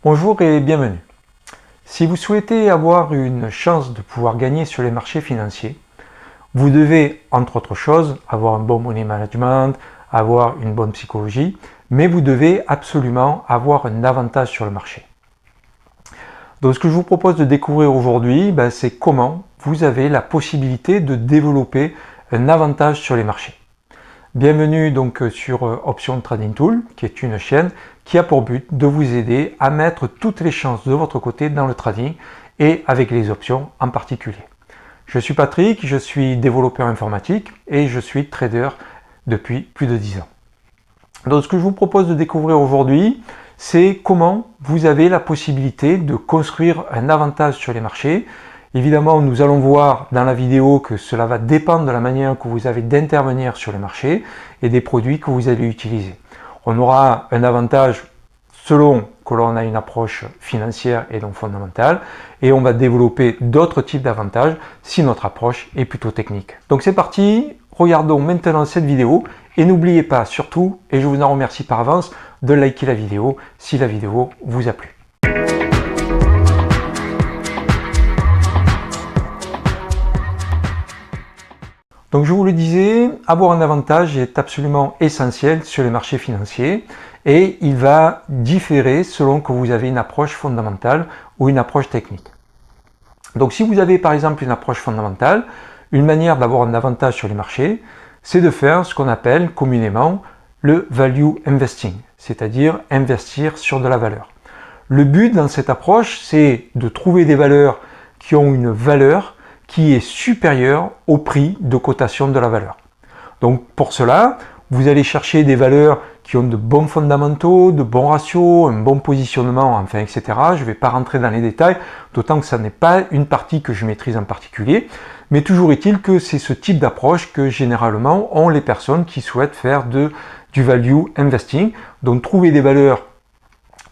Bonjour et bienvenue. Si vous souhaitez avoir une chance de pouvoir gagner sur les marchés financiers, vous devez, entre autres choses, avoir un bon money management, avoir une bonne psychologie, mais vous devez absolument avoir un avantage sur le marché. Donc ce que je vous propose de découvrir aujourd'hui, c'est comment vous avez la possibilité de développer un avantage sur les marchés. Bienvenue donc sur Option Trading Tool, qui est une chaîne qui a pour but de vous aider à mettre toutes les chances de votre côté dans le trading et avec les options en particulier. Je suis Patrick, je suis développeur informatique et je suis trader depuis plus de 10 ans. Donc ce que je vous propose de découvrir aujourd'hui, c'est comment vous avez la possibilité de construire un avantage sur les marchés. Évidemment, nous allons voir dans la vidéo que cela va dépendre de la manière que vous avez d'intervenir sur les marchés et des produits que vous allez utiliser. On aura un avantage selon que l'on a une approche financière et donc fondamentale, et on va développer d'autres types d'avantages si notre approche est plutôt technique. Donc c'est parti, regardons maintenant cette vidéo et n'oubliez pas surtout, et je vous en remercie par avance, de liker la vidéo si la vidéo vous a plu. Donc je vous le disais, avoir un avantage est absolument essentiel sur les marchés financiers et il va différer selon que vous avez une approche fondamentale ou une approche technique. Donc si vous avez par exemple une approche fondamentale, une manière d'avoir un avantage sur les marchés, c'est de faire ce qu'on appelle communément le value investing, c'est-à-dire investir sur de la valeur. Le but dans cette approche, c'est de trouver des valeurs qui ont une valeur qui est supérieur au prix de cotation de la valeur. Donc pour cela, vous allez chercher des valeurs qui ont de bons fondamentaux, de bons ratios, un bon positionnement, enfin, etc. Je ne vais pas rentrer dans les détails, d'autant que ça n'est pas une partie que je maîtrise en particulier, mais toujours est-il que c'est ce type d'approche que généralement ont les personnes qui souhaitent faire du value investing, donc trouver des valeurs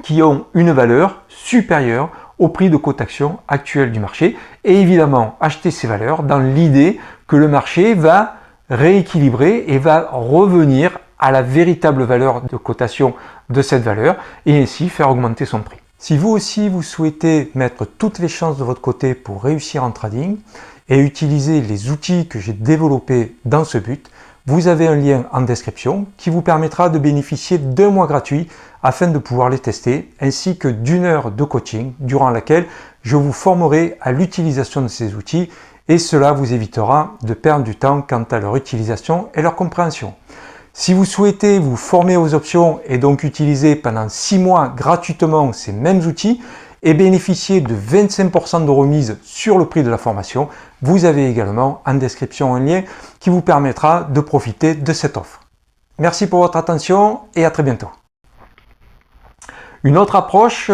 qui ont une valeur supérieure au prix de cotation actuel du marché et évidemment acheter ces valeurs dans l'idée que le marché va rééquilibrer et va revenir à la véritable valeur de cotation de cette valeur et ainsi faire augmenter son prix. Si vous aussi vous souhaitez mettre toutes les chances de votre côté pour réussir en trading et utiliser les outils que j'ai développés dans ce but, vous avez un lien en description qui vous permettra de bénéficier d'1 mois gratuit afin de pouvoir les tester, ainsi que d'1 heure de coaching durant laquelle je vous formerai à l'utilisation de ces outils et cela vous évitera de perdre du temps quant à leur utilisation et leur compréhension. Si vous souhaitez vous former aux options et donc utiliser pendant 6 mois gratuitement ces mêmes outils et bénéficier de 25% de remise sur le prix de la formation, vous avez également en description un lien qui vous permettra de profiter de cette offre. Merci pour votre attention et à très bientôt. Une autre approche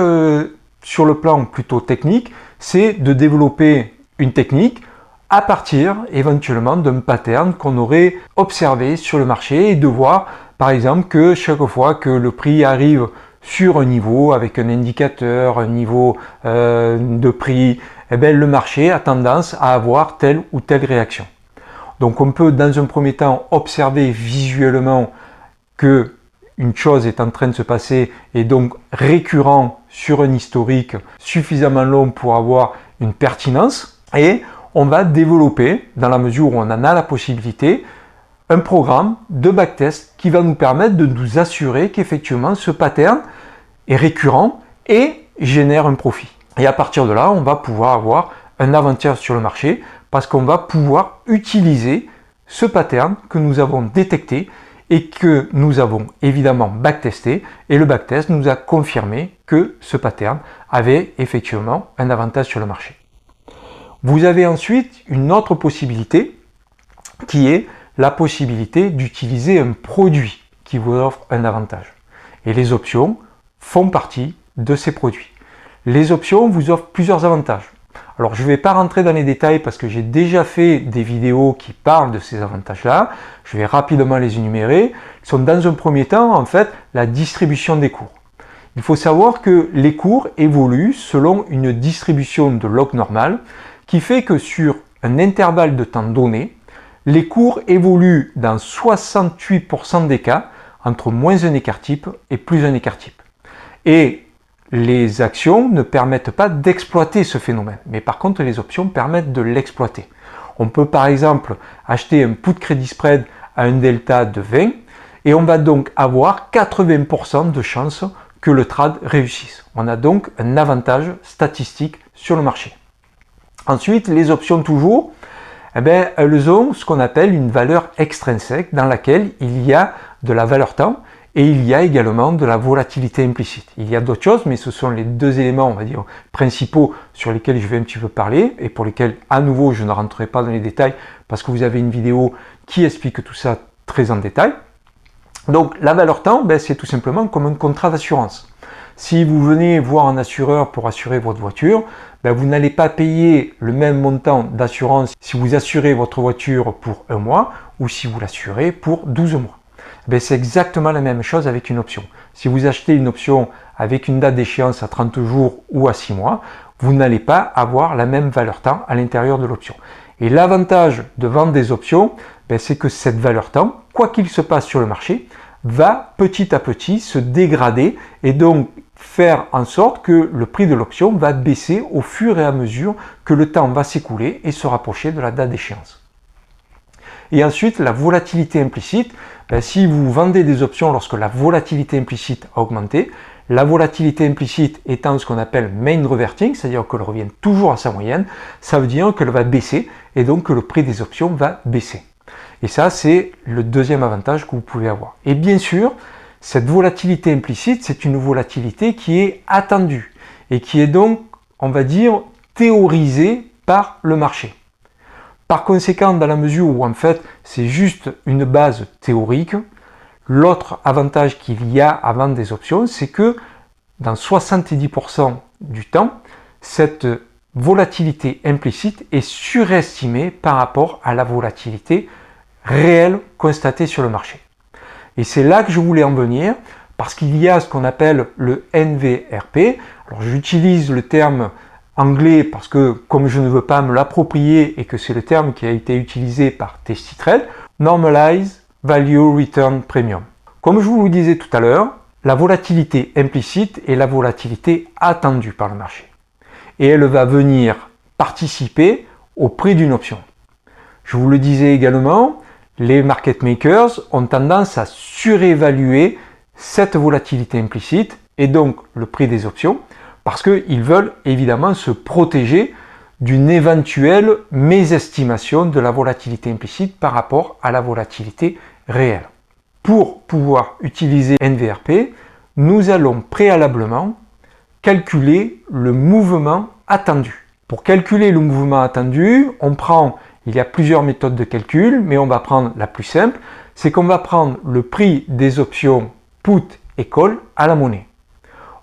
sur le plan plutôt technique, c'est de développer une technique à partir éventuellement d'un pattern qu'on aurait observé sur le marché et de voir par exemple que chaque fois que le prix arrive sur un niveau avec un indicateur, un niveau de prix, le marché a tendance à avoir telle ou telle réaction. Donc on peut dans un premier temps observer visuellement que une chose est en train de se passer et donc récurrent sur un historique suffisamment long pour avoir une pertinence et on va développer, dans la mesure où on en a la possibilité, un programme de backtest qui va nous permettre de nous assurer qu'effectivement ce pattern est récurrent et génère un profit. Et à partir de là, on va pouvoir avoir un avantage sur le marché parce qu'on va pouvoir utiliser ce pattern que nous avons détecté et que nous avons évidemment backtesté et le backtest nous a confirmé que ce pattern avait effectivement un avantage sur le marché. Vous avez ensuite une autre possibilité qui est la possibilité d'utiliser un produit qui vous offre un avantage. Et les options font partie de ces produits. Les options vous offrent plusieurs avantages. Alors je ne vais pas rentrer dans les détails parce que j'ai déjà fait des vidéos qui parlent de ces avantages-là. Je vais rapidement les énumérer. Ils sont dans un premier temps en fait la distribution des cours. Il faut savoir que les cours évoluent selon une distribution de log normale qui fait que sur un intervalle de temps donné, les cours évoluent dans 68% des cas entre moins un écart type et plus un écart type. Et les actions ne permettent pas d'exploiter ce phénomène, mais par contre les options permettent de l'exploiter. On peut par exemple acheter un put crédit spread à un delta de 20 et on va donc avoir 80% de chances que le trade réussisse. On a donc un avantage statistique sur le marché. Ensuite, les options toujours, elles ont ce qu'on appelle une valeur extrinsèque dans laquelle il y a de la valeur temps et il y a également de la volatilité implicite. Il y a d'autres choses, mais ce sont les deux éléments, on va dire, principaux sur lesquels je vais un petit peu parler et pour lesquels, à nouveau, je ne rentrerai pas dans les détails parce que vous avez une vidéo qui explique tout ça très en détail. Donc, la valeur temps, c'est tout simplement comme un contrat d'assurance. Si vous venez voir un assureur pour assurer votre voiture, vous n'allez pas payer le même montant d'assurance si vous assurez votre voiture pour 1 mois ou si vous l'assurez pour 12 mois. C'est exactement la même chose avec une option. Si vous achetez une option avec une date d'échéance à 30 jours ou à 6 mois, vous n'allez pas avoir la même valeur temps à l'intérieur de l'option. Et l'avantage de vendre des options, c'est que cette valeur temps, quoi qu'il se passe sur le marché, va petit à petit se dégrader et donc faire en sorte que le prix de l'option va baisser au fur et à mesure que le temps va s'écouler et se rapprocher de la date d'échéance. Et ensuite, la volatilité implicite, si vous vendez des options lorsque la volatilité implicite a augmenté, la volatilité implicite étant ce qu'on appelle mean reverting, c'est-à-dire qu'elle revient toujours à sa moyenne, ça veut dire qu'elle va baisser et donc que le prix des options va baisser. Et ça, c'est le deuxième avantage que vous pouvez avoir. Et bien sûr, cette volatilité implicite, c'est une volatilité qui est attendue et qui est donc, on va dire, théorisée par le marché. Par conséquent, dans la mesure où en fait c'est juste une base théorique, l'autre avantage qu'il y a à vendre des options, c'est que dans 70% du temps, cette volatilité implicite est surestimée par rapport à la volatilité réelle constatée sur le marché. Et c'est là que je voulais en venir, parce qu'il y a ce qu'on appelle le NVRP. Alors j'utilise le terme anglais parce que comme je ne veux pas me l'approprier et que c'est le terme qui a été utilisé par Tastytrade, Normalized Value Return Premium. Comme je vous le disais tout à l'heure, la volatilité implicite est la volatilité attendue par le marché. Et elle va venir participer au prix d'une option. Je vous le disais également, les market makers ont tendance à surévaluer cette volatilité implicite et donc le prix des options parce qu'ils veulent évidemment se protéger d'une éventuelle mésestimation de la volatilité implicite par rapport à la volatilité réelle. Pour pouvoir utiliser NVRP, nous allons préalablement calculer le mouvement attendu. Pour calculer le mouvement attendu, il y a plusieurs méthodes de calcul, mais on va prendre la plus simple, c'est qu'on va prendre le prix des options put et call à la monnaie.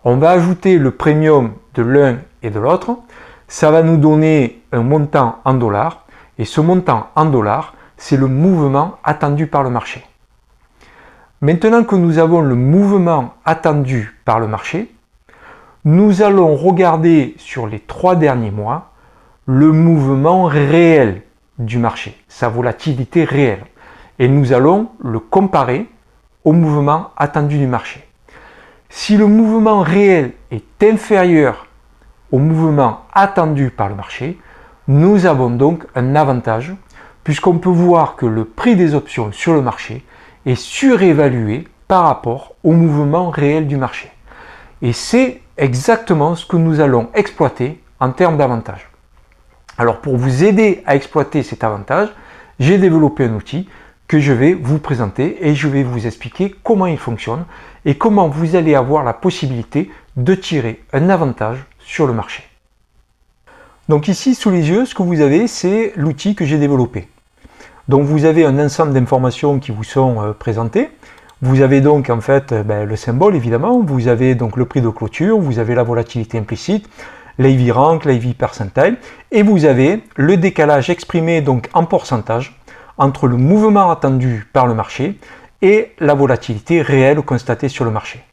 On va ajouter le premium de l'un et de l'autre, ça va nous donner un montant en dollars, et ce montant en dollars, c'est le mouvement attendu par le marché. Maintenant que nous avons le mouvement attendu par le marché, nous allons regarder sur les 3 derniers mois le mouvement réel du marché, sa volatilité réelle. Et nous allons le comparer au mouvement attendu du marché. Si le mouvement réel est inférieur au mouvement attendu par le marché, nous avons donc un avantage puisqu'on peut voir que le prix des options sur le marché est surévalué par rapport au mouvement réel du marché. Et c'est exactement ce que nous allons exploiter en termes d'avantage. Alors pour vous aider à exploiter cet avantage, j'ai développé un outil que je vais vous présenter et je vais vous expliquer comment il fonctionne et comment vous allez avoir la possibilité de tirer un avantage sur le marché. Donc ici sous les yeux, ce que vous avez, c'est l'outil que j'ai développé. Donc vous avez un ensemble d'informations qui vous sont présentées. Vous avez donc en fait le symbole évidemment, vous avez donc le prix de clôture, vous avez la volatilité implicite, l'AV rank, l'AV percentile, et vous avez le décalage exprimé donc en pourcentage entre le mouvement attendu par le marché et la volatilité réelle constatée sur le marché.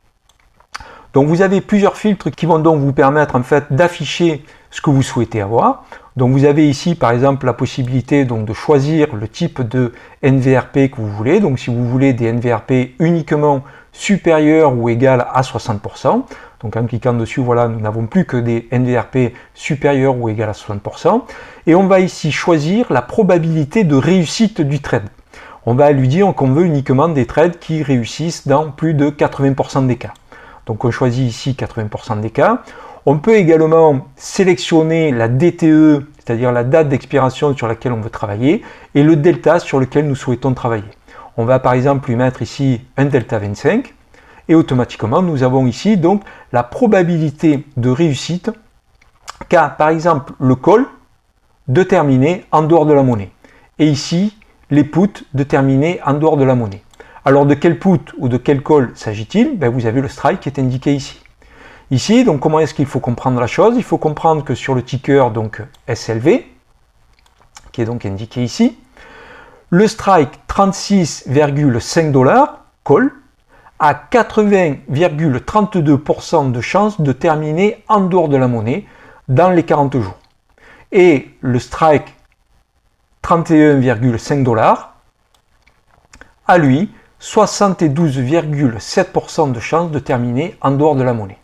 Donc vous avez plusieurs filtres qui vont donc vous permettre en fait d'afficher ce que vous souhaitez avoir. Donc vous avez ici par exemple la possibilité donc de choisir le type de NVRP que vous voulez. Donc si vous voulez des NVRP uniquement supérieur ou égal à 60%. Donc en cliquant dessus, voilà, nous n'avons plus que des NVRP supérieurs ou égal à 60%. Et on va ici choisir la probabilité de réussite du trade. On va lui dire qu'on veut uniquement des trades qui réussissent dans plus de 80% des cas. Donc on choisit ici 80% des cas. On peut également sélectionner la DTE, c'est-à-dire la date d'expiration sur laquelle on veut travailler, et le delta sur lequel nous souhaitons travailler. On va par exemple lui mettre ici un delta 25, et automatiquement nous avons ici donc la probabilité de réussite qu'a par exemple le call de terminer en dehors de la monnaie. Et ici, les puts de terminer en dehors de la monnaie. Alors de quel put ou de quel call s'agit-il? Vous avez le strike qui est indiqué ici. Ici, donc comment est-ce qu'il faut comprendre la chose? Il faut comprendre que sur le ticker donc SLV, qui est donc indiqué ici, le strike 36,5$ call a 80,32% de chances de terminer en dehors de la monnaie dans les 40 jours. Et le strike 31,5$ a lui 72,7% de chances de terminer en dehors de la monnaie.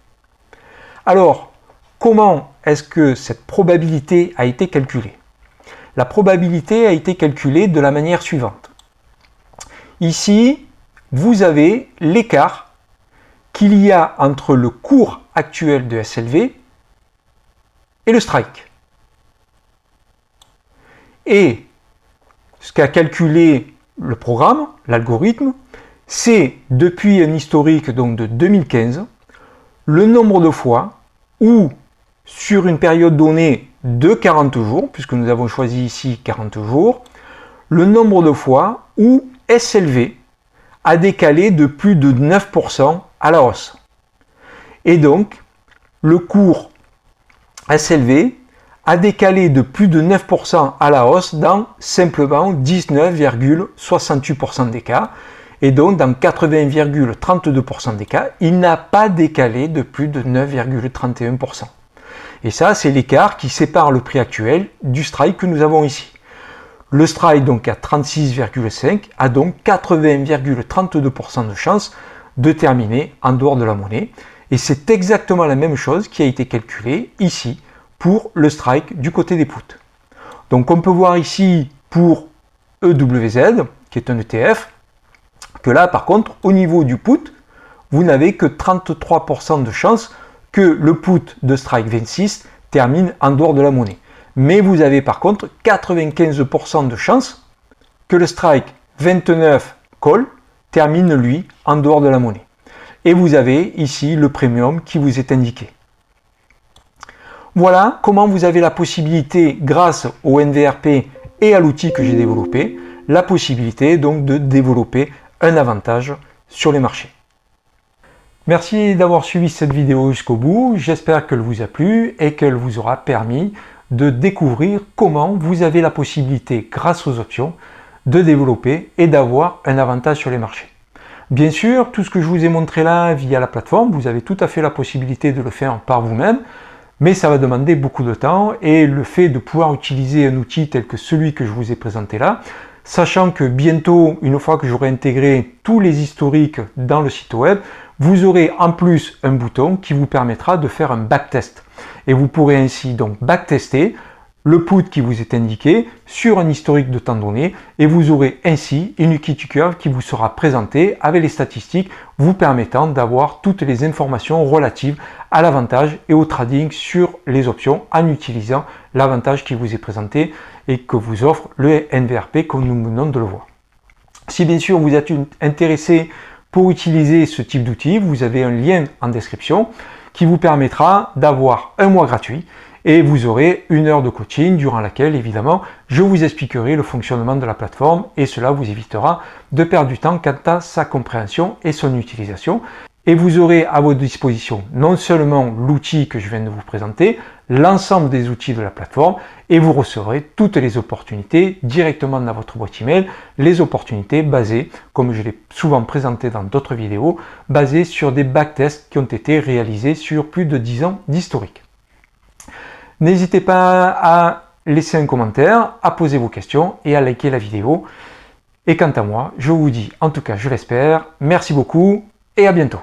Alors, comment est-ce que cette probabilité a été calculée? La probabilité a été calculée de la manière suivante. Ici, vous avez l'écart qu'il y a entre le cours actuel de SLV et le strike. Et ce qu'a calculé le programme, l'algorithme, c'est depuis un historique donc de 2015, le nombre de fois où, sur une période donnée de 40 jours, puisque nous avons choisi ici 40 jours, le nombre de fois où SLV a décalé de plus de 9% à la hausse. Et donc, le cours SLV a décalé de plus de 9% à la hausse dans simplement 19,68% des cas. Et donc, dans 80,32% des cas, il n'a pas décalé de plus de 9,31%. Et ça, c'est l'écart qui sépare le prix actuel du strike que nous avons ici. Le strike, donc à 36,5, a donc 80,32% de chance de terminer en dehors de la monnaie. Et c'est exactement la même chose qui a été calculée ici pour le strike du côté des puts. Donc, on peut voir ici pour EWZ, qui est un ETF, que là, par contre, au niveau du put, vous n'avez que 33% de chance que le put de strike 26 termine en dehors de la monnaie. Mais vous avez par contre 95% de chance que le strike 29 call termine lui en dehors de la monnaie. Et vous avez ici le premium qui vous est indiqué. Voilà comment vous avez la possibilité, grâce au NVRP et à l'outil que j'ai développé, la possibilité donc de développer un avantage sur les marchés. Merci d'avoir suivi cette vidéo jusqu'au bout. J'espère qu'elle vous a plu et qu'elle vous aura permis de découvrir comment vous avez la possibilité, grâce aux options, de développer et d'avoir un avantage sur les marchés. Bien sûr, tout ce que je vous ai montré là via la plateforme, vous avez tout à fait la possibilité de le faire par vous-même, mais ça va demander beaucoup de temps et le fait de pouvoir utiliser un outil tel que celui que je vous ai présenté là, sachant que bientôt, une fois que j'aurai intégré tous les historiques dans le site web, vous aurez en plus un bouton qui vous permettra de faire un backtest. Et vous pourrez ainsi donc backtester le put qui vous est indiqué sur un historique de temps donné et vous aurez ainsi une liquidity curve qui vous sera présentée avec les statistiques vous permettant d'avoir toutes les informations relatives à l'avantage et au trading sur les options en utilisant l'avantage qui vous est présenté et que vous offre le NVRP comme nous venons de le voir. Si bien sûr vous êtes intéressé pour utiliser ce type d'outil, vous avez un lien en description qui vous permettra d'avoir un mois gratuit et vous aurez 1 heure de coaching durant laquelle évidemment je vous expliquerai le fonctionnement de la plateforme et cela vous évitera de perdre du temps quant à sa compréhension et son utilisation. Et vous aurez à votre disposition non seulement l'outil que je viens de vous présenter, l'ensemble des outils de la plateforme et vous recevrez toutes les opportunités directement dans votre boîte email, les opportunités basées, comme je l'ai souvent présenté dans d'autres vidéos, basées sur des backtests qui ont été réalisés sur plus de 10 ans d'historique. N'hésitez pas à laisser un commentaire, à poser vos questions et à liker la vidéo. Et quant à moi, je vous dis, en tout cas je l'espère, merci beaucoup et à bientôt.